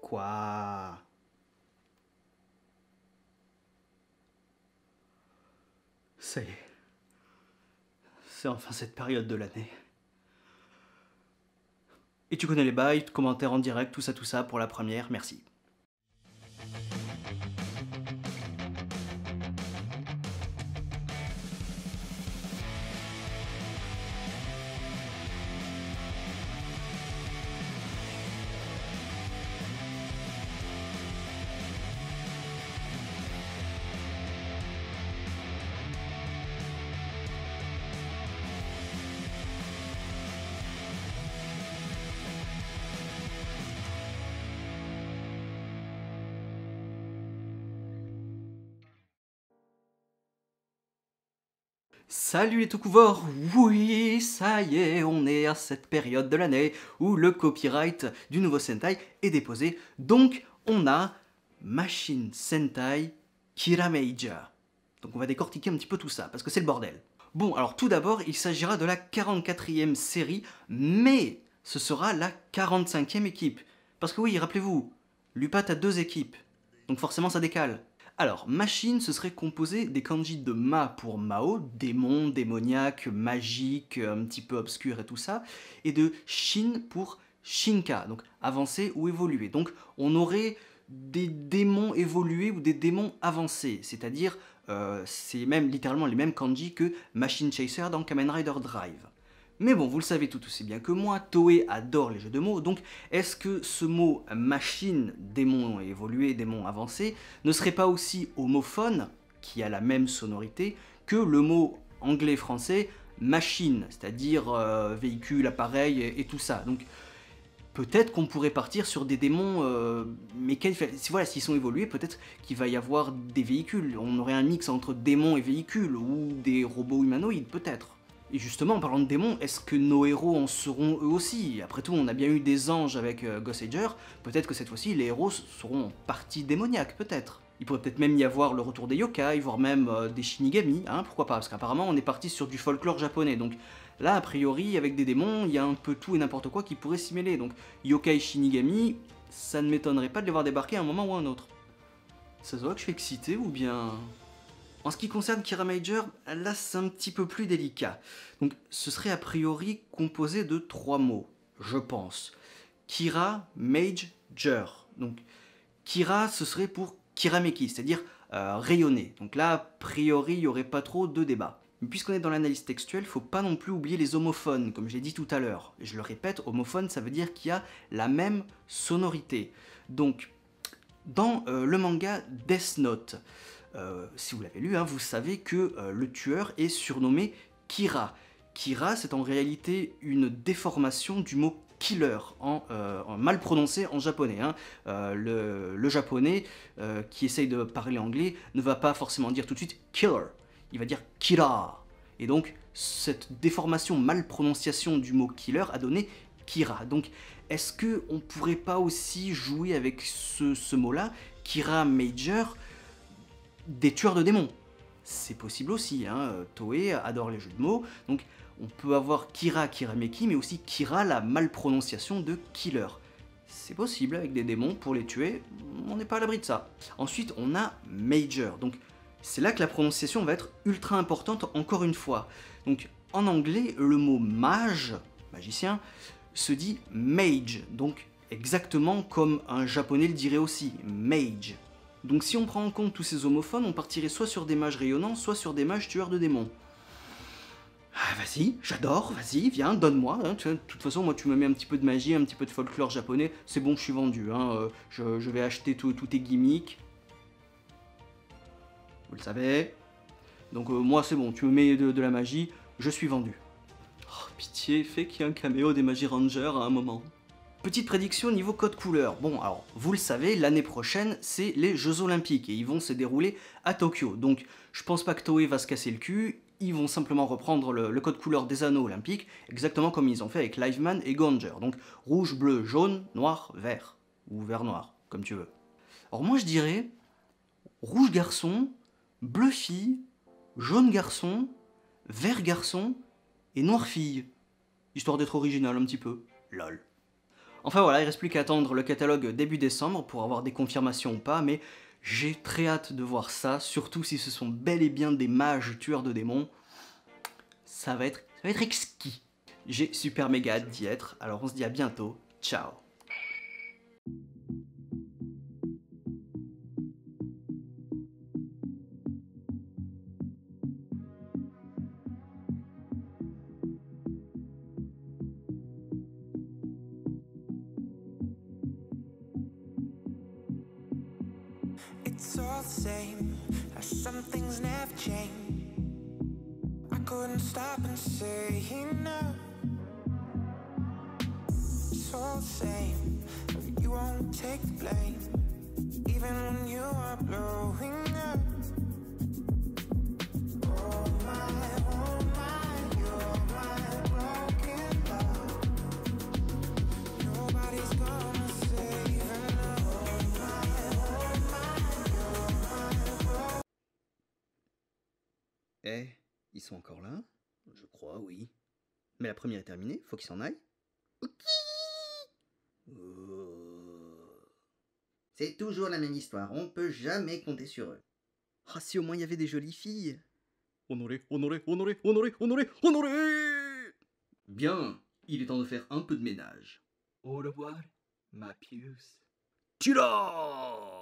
Quoi? Ça y est. C'est enfin cette période de l'année. Et tu connais les bails, commentaires en direct, tout ça pour la première, merci. Salut les Tokufor, oui, ça y est, on est à cette période de l'année où le copyright du nouveau Sentai est déposé, donc on a Machine Sentai Kirameija. Donc on va décortiquer un petit peu tout ça, parce que c'est le bordel. Bon, alors tout d'abord, il s'agira de la 44e série, mais ce sera la 45e équipe. Parce que oui, rappelez-vous, Lupat a 2 équipes, donc forcément ça décale. Alors, Machine, ce serait composé des kanji de Ma pour Mao, démon, démoniaque, magique, un petit peu obscur et tout ça, et de Shin pour Shinka, donc avancé ou évolué. Donc on aurait des démons évolués ou des démons avancés, c'est-à-dire c'est même littéralement les mêmes kanji que Machine Chaser dans Kamen Rider Drive. Mais bon, vous le savez tout aussi bien que moi, Toei adore les jeux de mots, donc est-ce que ce mot machine, démon évolué, démon avancé, ne serait pas aussi homophone, qui a la même sonorité, que le mot anglais-français machine, c'est-à-dire véhicule, appareil et tout ça. Donc peut-être qu'on pourrait partir sur des démons mécaniques. Voilà, s'ils sont évolués, peut-être qu'il va y avoir des véhicules. On aurait un mix entre démons et véhicules, ou des robots humanoïdes, peut-être. Et justement, en parlant de démons, est-ce que nos héros en seront eux aussi? Après tout, on a bien eu des anges avec Gossager, peut-être que cette fois-ci, les héros seront en partie démoniaques, peut-être. Il pourrait peut-être même y avoir le retour des yokai, voire même des shinigami, hein, pourquoi pas? Parce qu'apparemment, on est parti sur du folklore japonais, donc là, a priori, avec des démons, il y a un peu tout et n'importe quoi qui pourrait s'y mêler, donc yokai, shinigami, ça ne m'étonnerait pas de les voir débarquer à un moment ou à un autre. Ça se voit que je suis excité, ou bien... En ce qui concerne Kirameija, là c'est un petit peu plus délicat. Donc ce serait a priori composé de 3 mots, je pense. Kira, Mage, Jer. Donc Kira ce serait pour Kirameki, c'est-à-dire rayonner. Donc là a priori il n'y aurait pas trop de débat. Mais puisqu'on est dans l'analyse textuelle, faut pas non plus oublier les homophones, comme je l'ai dit tout à l'heure. Je le répète, homophone ça veut dire qu'il y a la même sonorité. Donc dans le manga Death Note, si vous l'avez lu, hein, vous savez que le tueur est surnommé Kira. Kira, c'est en réalité une déformation du mot killer, en mal prononcé en japonais. Hein. Le japonais qui essaye de parler anglais ne va pas forcément dire tout de suite killer, il va dire Kira. Et donc, cette déformation, mal prononciation du mot killer a donné Kira. Donc, est-ce qu'on pourrait pas aussi jouer avec ce mot-là, Kirameija, des tueurs de démons? C'est possible aussi, hein. Toei adore les jeux de mots, donc on peut avoir Kira Kirameki, mais aussi Kira, la malprononciation de killer. C'est possible avec des démons, pour les tuer, on n'est pas à l'abri de ça. Ensuite, on a Major, donc c'est là que la prononciation va être ultra importante encore une fois. Donc en anglais, le mot mage, magicien, se dit mage, donc exactement comme un japonais le dirait aussi, mage. Donc si on prend en compte tous ces homophones, on partirait soit sur des mages rayonnants, soit sur des mages tueurs de démons. Ah, vas-y, j'adore, vas-y, viens, donne-moi. Hein, de toute façon, moi, tu me mets un petit peu de magie, un petit peu de folklore japonais, c'est bon, je suis vendu. Hein, je vais acheter tous tes gimmicks. Vous le savez. Donc moi, c'est bon, tu me mets de la magie, je suis vendu. Oh, pitié, fais qu'il y ait un caméo des Magi Rangers à un moment. Petite prédiction niveau code couleur. Bon, alors, vous le savez, l'année prochaine, c'est les Jeux Olympiques et ils vont se dérouler à Tokyo. Donc, je pense pas que Toei va se casser le cul, ils vont simplement reprendre le code couleur des anneaux olympiques, exactement comme ils ont fait avec Liveman et Gonger. Donc, rouge, bleu, jaune, noir, vert. Ou vert-noir, comme tu veux. Alors, moi, je dirais rouge garçon, bleu fille, jaune garçon, vert garçon et noir fille. Histoire d'être original un petit peu. Lol. Enfin voilà, il reste plus qu'à attendre le catalogue début décembre pour avoir des confirmations ou pas, mais j'ai très hâte de voir ça, surtout si ce sont bel et bien des mages tueurs de démons. Ça va être exquis. J'ai super méga hâte d'y être, alors on se dit à bientôt, ciao. It's all the same, how some things never change. I couldn't stop and say enough. It's all the same, but you won't take the blame, even when you are blowing up. Oh my, you're my broken love. Nobody's gonna save enough. Eh, ils sont encore là? Je crois, oui. Mais la première est terminée, faut qu'ils s'en aillent. Ok. C'est toujours la même histoire, on peut jamais compter sur eux. Ah, si au moins il y avait des jolies filles. Honoré, honoré, honoré, honoré, honoré, honoré. Bien, il est temps de faire un peu de ménage. Au revoir, ma puce. Tu l'as.